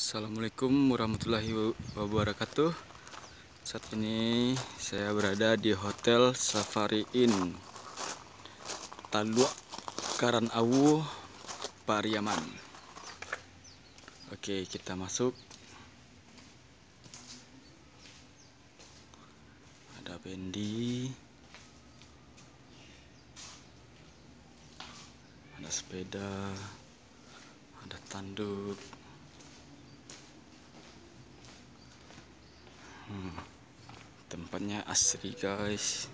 Assalamualaikum warahmatullahi wabarakatuh. Saat ini saya berada di Hotel Safari Inn Taluk Karanawu, Pariaman. Oke, kita masuk. Ada bendi, ada sepeda, ada tanduk. Tempatnya asri, guys.